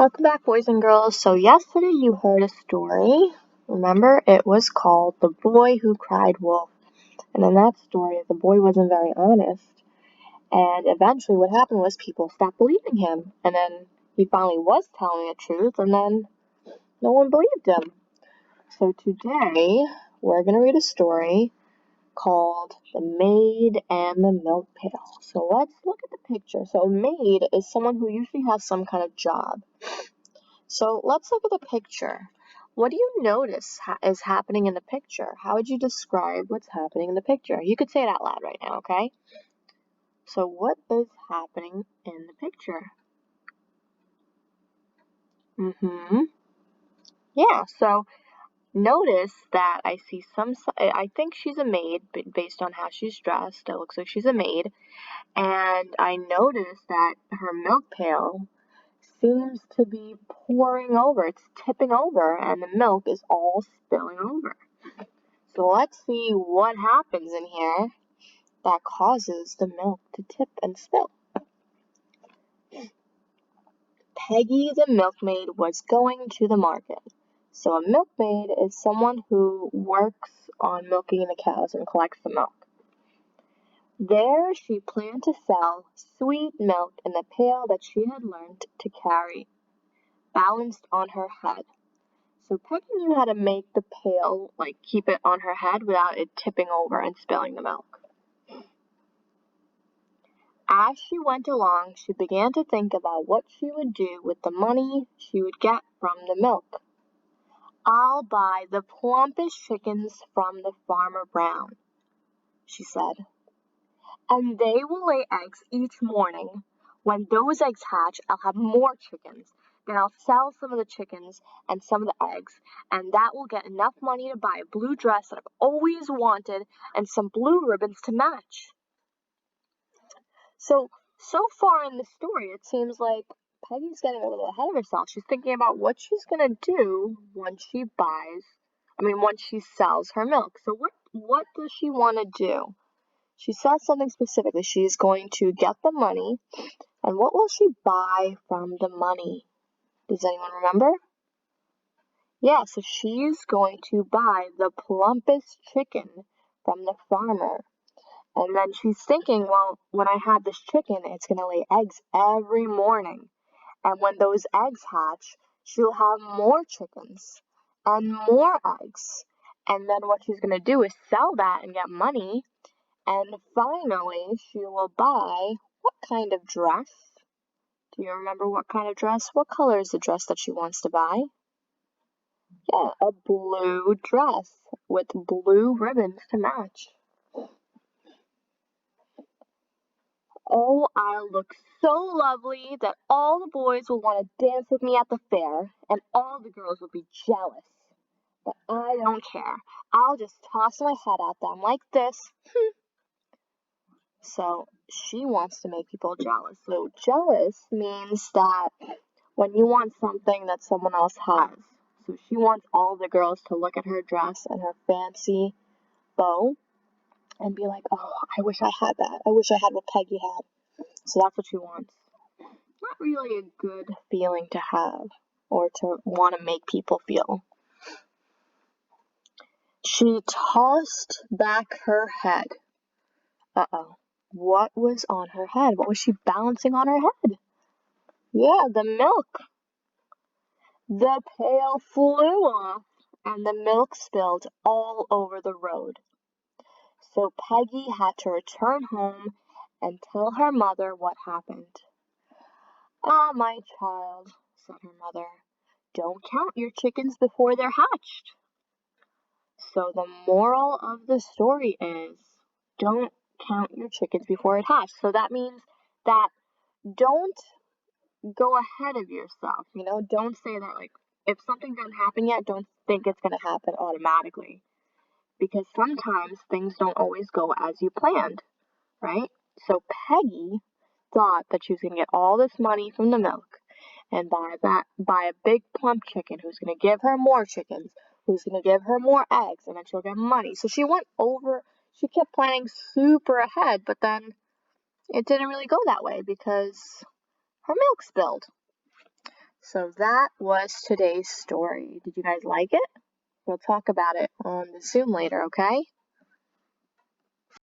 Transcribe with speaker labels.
Speaker 1: Welcome back, boys and girls. So yesterday you heard a story. Remember, it was called The Boy Who Cried Wolf. And in that story, the boy wasn't very honest. And eventually what happened was people stopped believing him. And then he finally was telling the truth, and then no one believed him. So today, we're going to read a story called The Maid and the Milk Pail. So let's look at the picture. So a maid is someone who usually has some kind of job. So let's look at the picture. What do you notice is happening in the picture? How would you describe what's happening in the picture? You could say it out loud right now, okay? So what is happening in the picture? Yeah, so notice that I see I think she's a maid based on how she's dressed. It looks like she's a maid. And I notice that her milk pail seems to be pouring over. It's tipping over, and the milk is all spilling over. So let's see what happens in here that causes the milk to tip and spill. Peggy the milkmaid was going to the market. So a milkmaid is someone who works on milking the cows and collects the milk. There she planned to sell sweet milk in the pail that she had learned to carry, balanced on her head. So Peggy knew how to make the pail, keep it on her head without it tipping over and spilling the milk. As she went along, she began to think about what she would do with the money she would get from the milk. "I'll buy the plumpest chickens from the Farmer Brown," she said, "and they will lay eggs each morning. When those eggs hatch, I'll have more chickens. Then I'll sell some of the chickens and some of the eggs, and that will get enough money to buy a blue dress that I've always wanted and some blue ribbons to match." So far in the story, it seems like Peggy's getting a little ahead of herself. She's thinking about what she's going to do when she sells her milk. So what does she want to do? She says something specifically. She's going to get the money, and what will she buy from the money? Does anyone remember? Yeah, so she's going to buy the plumpest chicken from the farmer. And then she's thinking, well, when I have this chicken, it's going to lay eggs every morning. And when those eggs hatch, she'll have more chickens and more eggs. And then what she's going to do is sell that and get money. And finally, she will buy what kind of dress? Do you remember what kind of dress? What color is the dress that she wants to buy? Yeah, a blue dress with blue ribbons to match. "Oh, I'll look so lovely that all the boys will want to dance with me at the fair, and all the girls will be jealous. But I don't care. I'll just toss my head at them like this." So she wants to make people jealous. So jealous means that when you want something that someone else has. So she wants all the girls to look at her dress and her fancy bow and be like, "Oh, I wish I had that. I wish I had what Peggy had." So that's what she wants. Not really a good feeling to have or to want to make people feel. She tossed back her head. Uh-oh. What was on her head? What was she balancing on her head? Yeah, the milk. The pail flew off, and the milk spilled all over the road. So Peggy had to return home and tell her mother what happened. "Ah, my child," said her mother, "don't count your chickens before they're hatched." So the moral of the story is, don't count your chickens before it hatches. So that means that don't go ahead of yourself. Don't say that, if something doesn't happen yet, don't think it's going to happen automatically. Because sometimes things don't always go as you planned, right? So Peggy thought that she was going to get all this money from the milk and buy a big plump chicken who's going to give her more chickens, who's going to give her more eggs, and then she'll get money. So she kept planning super ahead, but then it didn't really go that way because her milk spilled. So that was today's story. Did you guys like it? We'll talk about it on the Zoom later, okay?